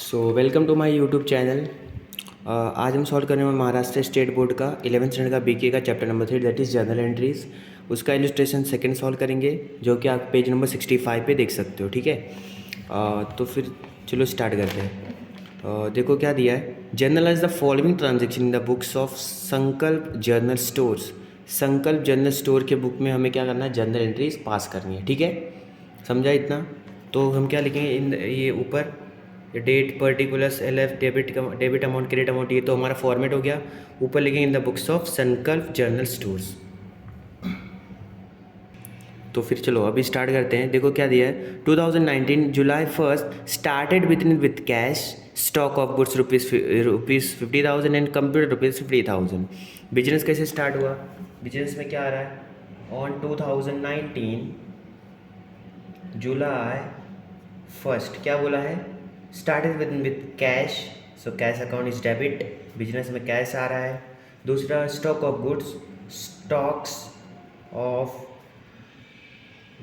So welcome to my YouTube channel. आज हम solve करने में महाराष्ट्र स्टेट बोर्ड का 11th स्टैंडर्ड का बीके का chapter number 3 that is journal entries. उसका इलस्ट्रेशन सेकंड सॉल्व करेंगे जो कि आप पेज नंबर 65 पे देख सकते हो। ठीक है, तो फिर चलो स्टार्ट करते हैं। देखो क्या दिया है, generalized the following transaction in the books of Sankalp journal stores. संकल्प जर्नल स्टोर के बुक में हमें क्या करना है, जर्नल एंट्रीज पास करनी है। ठीक है, समझा इतना? तो हम क्या लिखेंगे इन ये ऊपर date particulars LF debit amount credit amount, ये तो हमारा फॉर्मेट हो गया। ऊपर लिखेंगे in the books of Sankalp journal stores. तो फिर चलो अभी स्टार्ट करते हैं। देखो क्या दिया है, 2019 जुलाई 1 started with cash stock of goods rupees 50,000 and computer rupees 50,000। Business कैसे स्टार्ट हुआ, बिजनेस में क्या आ रहा है, ऑन 2019 जुलाई 1 क्या बोला है, started with cash, so cash account is debit, business में कैश आ रहा है। दूसरा stock of goods, stocks of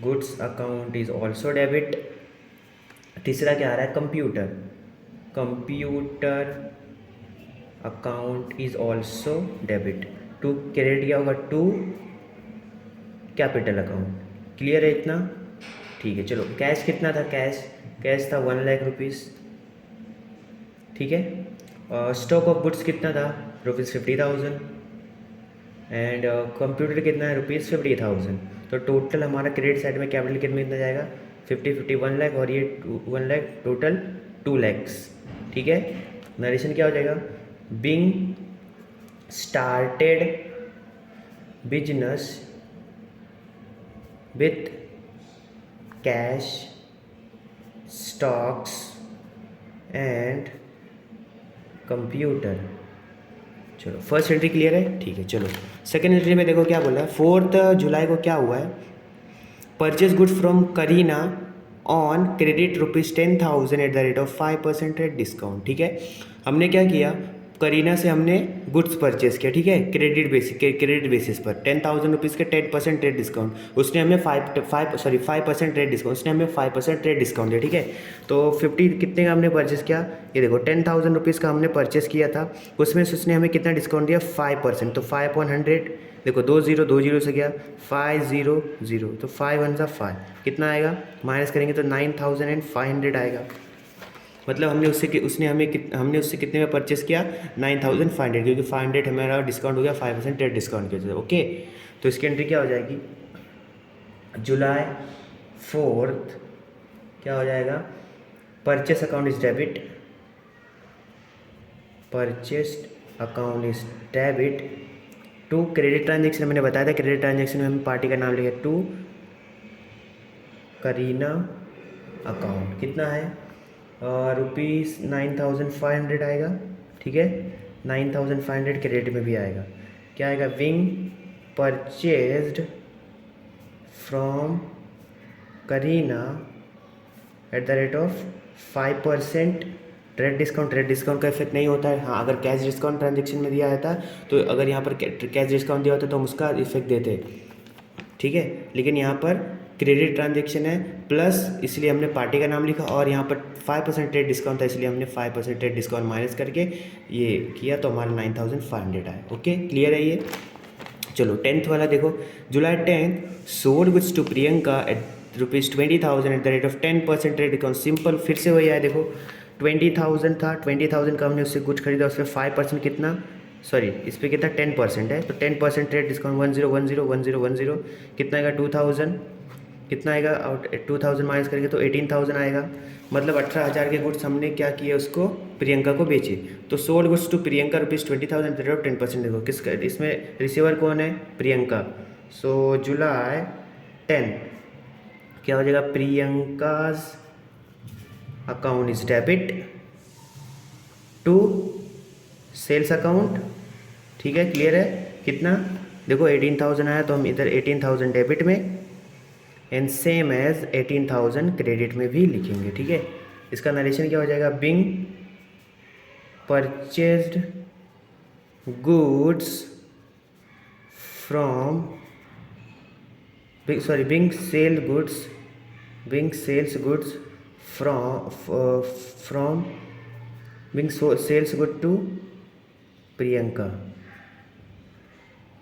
goods account is also debit. तीसरा क्या आ रहा है, computer, computer account is also debit. To credit क्या होगा, टू कैपिटल अकाउंट। क्लियर है इतना? ठीक है, चलो कैश कितना था, कैश था 1 लाख रुपीज़। ठीक है, स्टॉक ऑफ गुड्स कितना था, ₹50,000 एंड कंप्यूटर कितना है, ₹50,000। तो टोटल हमारा क्रेडिट साइड में कैपिटल कितना जाएगा, 50 1 लाख और ये 1 लाख, टोटल 2 लैक्स। ठीक है, नरेशन क्या हो जाएगा, being started business with cash stocks and computer. चलो फर्स्ट एंट्री क्लियर है। ठीक है, चलो सेकेंड एंट्री में देखो क्या बोला है, 4 जुलाई को क्या हुआ है, purchase goods from Kareena on credit ₹10,000 eight the rate of 5% rate discount. ठीक है, हमने क्या किया, करीना से हमने गुड्स परचेज किया। ठीक है, क्रेडिट बेसिस पर 10,000 रुपीज़ के 10% रेट डिस्काउंट, उसने हमें 5% रेट डिस्काउंट, उसने हमें 5% रेट डिस्काउंट दिया। ठीक है, तो 50 कितने का हमने परचेस किया, ये देखो 10,000 रुपीज़ का हमने परचेस किया था, उसमें से उसने हमें कितना डिस्काउंट दिया, 5%। तो 5/100, देखो 2 से गया 500, तो 5 1 सा 5 कितना आएगा, माइनस करेंगे तो 9,500 आएगा। मतलब हमने उससे कितने में परचेस किया, 9,500, क्योंकि 500 हमारा डिस्काउंट हो गया 5% रेट डिस्काउंट के वजह से। ओके, तो इसकी एंट्री क्या हो जाएगी, जुलाई 4 क्या हो जाएगा, purchase account is debit, purchased account is debit to credit transaction. मैंने बताया था क्रेडिट ट्रांजेक्शन में हम पार्टी का नाम लिखा, टू करीना अकाउंट, कितना है, ₹9,500 आएगा। ठीक है, 9,500 क्रेडिट में भी आएगा। क्या आएगा, wing purchased from Kareena eight the rate of 5% rate discount का इफेक्ट नहीं होता है। हाँ, अगर कैश डिस्काउंट ट्रांजेक्शन में दिया जाता तो अगर यहाँ पर कैश डिस्काउंट दिया होता तो हम उसका इफेक्ट देते। ठीक है, लेकिन यहाँ पर क्रेडिट ट्रांजेक्शन है प्लस, इसलिए हमने पार्टी का नाम लिखा, और यहाँ पर 5% रेट डिस्काउंट था इसलिए हमने 5% रेट डिस्काउंट माइनस करके ये किया, तो हमारा 9,500 आया। ओके, क्लियर है ये? चलो 10th वाला देखो, July 10 sold goods to Priyanka at ₹20,000 at the rate of 10% rate discount. Simple, फिर से वही आया, देखो 20,000 था, 20,000 का हमने उससे गुड्स खरीदा, उसमें 5% कितना, सॉरी इस पर कितना 10% है, तो 10% रेट डिस्काउंट 10 कितना आएगा, 2,000, कितना आएगा, 2,000 माइनस करेंगे तो 18,000 आएगा। मतलब 18,000 के गुड्स हमने क्या किए, उसको प्रियंका को बेचे। तो sold goods to Priyanka ₹20,000 rate of 10%। देखो किसका, इसमें रिसीवर कौन है, प्रियंका। सो जुलाई 10 क्या हो जाएगा, Priyanka's account is debit to sales account. ठीक है, क्लियर है? कितना, देखो 18,000 आया तो हम इधर 18,000 डेबिट में एंड सेम एज 18,000 क्रेडिट में भी लिखेंगे। ठीक है, इसका नरेशन क्या हो जाएगा, being purchased goods from being sales goods from being sales good to Priyanka,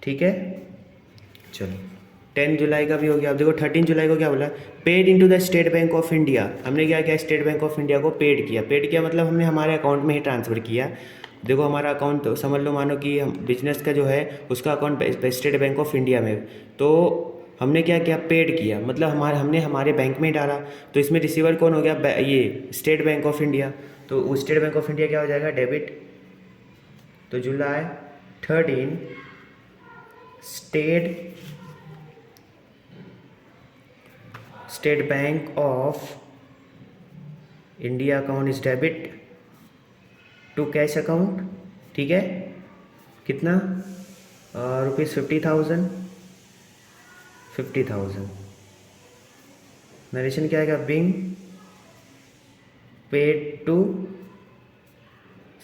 ठीक है। चलो 10 जुलाई का भी हो गया। अब देखो 13 जुलाई को क्या बोला, paid into the state Bank of India. हमने क्या किया, स्टेट बैंक ऑफ इंडिया को पेड किया। पेड किया मतलब हमने हमारे अकाउंट में ही ट्रांसफ़र किया। देखो हमारा अकाउंट तो समझ लो, मानो कि हम बिजनेस का जो है उसका account state Bank of India में, तो हमने क्या किया, पेड किया मतलब हमने हमारे बैंक में ही डाला। तो इसमें रिसीवर कौन हो गया, ये स्टेट बैंक ऑफ इंडिया। तो स्टेट बैंक ऑफ इंडिया क्या हो जाएगा, डेबिट। तो July 13 State Bank of India account is debit to cash account, ठीक है। कितना, ₹50,000। नरेशन क्या आएगा, being paid to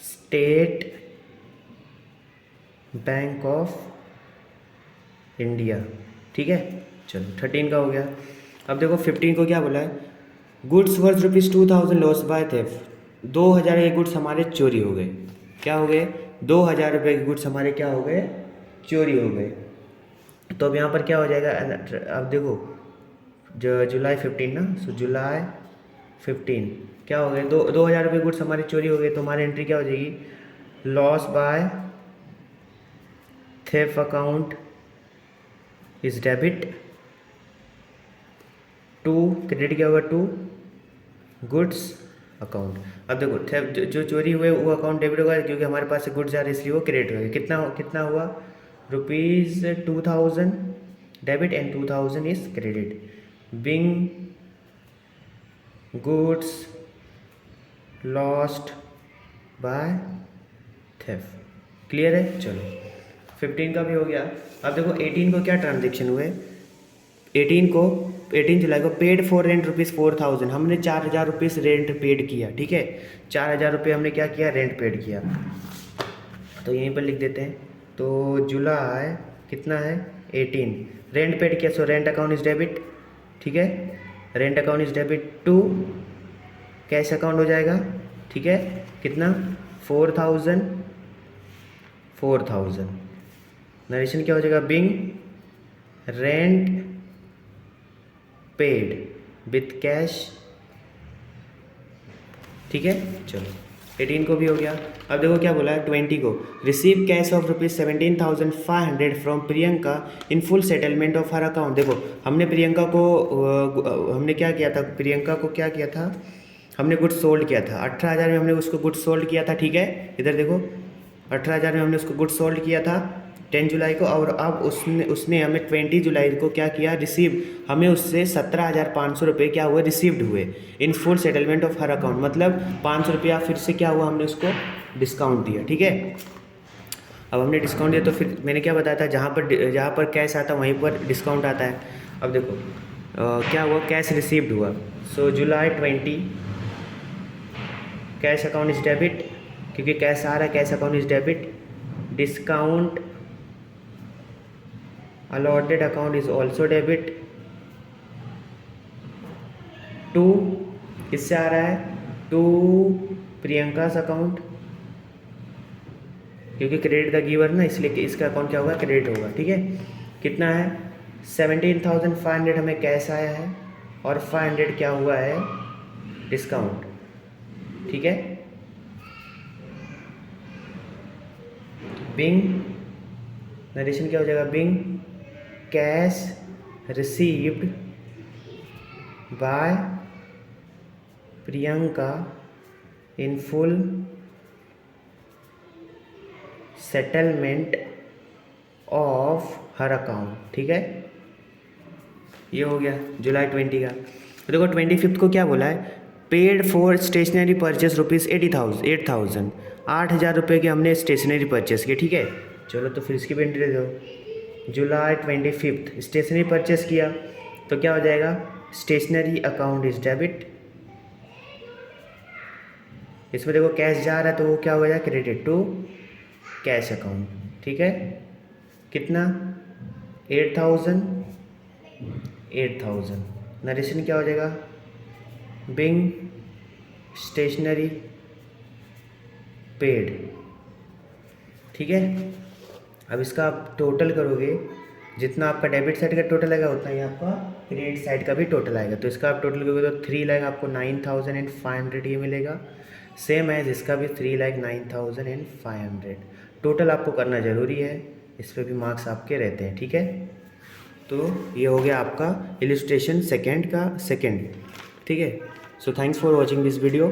State Bank of India, ठीक है। चलो 13 का हो गया। अब देखो 15 को क्या बोला है, goods worth ₹2,000 loss by theft. 2,000 के गुड्स हमारे चोरी हो गए। क्या हो गए, 2,000 रुपये के गुड्स हमारे क्या हो गए, चोरी हो गए। तो अब यहाँ पर क्या हो जाएगा, अब देखो जुलाई 15 ना, सो जुलाई 15 क्या हो गए, 2,000 रुपये गुड्स हमारे चोरी हो गए। तो हमारी एंट्री क्या हो जाएगी, loss by theft account is debit to, credit क्या होगा, टू गुड्स अकाउंट। अब देखो थेफ्ट जो चोरी हुए वो अकाउंट डेबिट होगा, क्योंकि हमारे पास से गुड्स आ रहे इसलिए वो क्रेडिट होगा। कितना हुआ, ₹2,000 debit and 2,000 is credit. Bing goods lost by theft, clear है। चलो 15 का भी हो गया। अब देखो 18 को क्या ट्रांजेक्शन हुए, 18 जुलाई को पेड फॉर रेंट ₹4,000। हमने 4,000 रुपये रेंट पेड किया, ठीक है। 4,000 रुपये हमने क्या किया, रेंट पेड किया। तो यहीं पर लिख देते हैं। तो जुलाई कितना है, 18 रेंट पेड किया, so rent account is debit, ठीक है। Rent account is debit to cash account हो जाएगा, ठीक है। कितना, 4,000। नरेशन क्या हो जाएगा, being rent paid with cash, ठीक है। चलो 18 को भी हो गया। अब देखो क्या बोला है 20 को, receive cash of ₹17,500 from Priyanka in full settlement of her account. देखो हमने प्रियंका को हमने क्या किया था, प्रियंका को क्या किया था, हमने गुड्स सोल्ड किया था। 18,000 में हमने उसको गुड्स सोल्ड किया था, ठीक है। इधर देखो 18,000 में हमने उसको गुड्स सोल्ड किया था 10 जुलाई को। और अब उसने हमें 20 जुलाई को क्या किया, रिसीव, हमें उससे 17,500 रुपये क्या हुए, रिसीव्ड हुए इन full settlement of her account. मतलब 500 रुपया फिर से क्या हुआ, हमने उसको डिस्काउंट दिया, ठीक है। अब हमने डिस्काउंट दिया तो फिर मैंने क्या बताया था, जहाँ पर कैश आता है वहीं पर डिस्काउंट आता है। अब देखो क्या हुआ, कैश रिसीव्ड हुआ। सो जुलाई 20 कैश अकाउंट इज डेबिट, क्योंकि कैश आ रहा है, cash account is debit. Discount allotted account is also debit to, किससे आ रहा है, टू प्रियंकास अकाउंट, क्योंकि क्रेडिट द गिवर ना, इसलिए कि इसका अकाउंट क्या होगा, क्रेडिट होगा, ठीक है। कितना है, 17,500 हमें कैश आया है और 500 क्या हुआ है, डिस्काउंट, ठीक है। बिंग नरेशन क्या हो जाएगा, being cash received by Priyanka in full settlement of her account, ठीक है। ये हो गया जुलाई 20 का। तो देखो 25 को क्या बोला है, पेड फॉर स्टेशनरी परचेस ₹8,000 8,000 रुपये के हमने स्टेशनरी परचेस किए, ठीक है। चलो तो फिर इसकी भी एंट्री दे दो। जुलाई 25 स्टेशनरी परचेस किया तो क्या हो जाएगा, स्टेशनरी अकाउंट इज डेबिट। इसमें देखो कैश जा रहा है तो वो क्या हो जाएगा, क्रेडिट टू कैश अकाउंट, ठीक है। कितना, 8,000। नरेशन क्या हो जाएगा, बिंग स्टेशनरी पेड। ठीक है, अब इसका आप टोटल करोगे, जितना आपका डेबिट साइड का टोटल आएगा उतना ही आपका क्रेडिट साइड का भी टोटल आएगा। तो इसका आप टोटल करोगे तो 3 लाख आपको 9,500 ये मिलेगा। सेम है इसका भी 3,09,500 टोटल आपको करना ज़रूरी है, इस पर भी मार्क्स आपके रहते हैं। ठीक है, तो ये हो गया आपका इलिस्ट्रेशन सेकेंड का सेकेंड। ठीक है, so thanks for watching this video.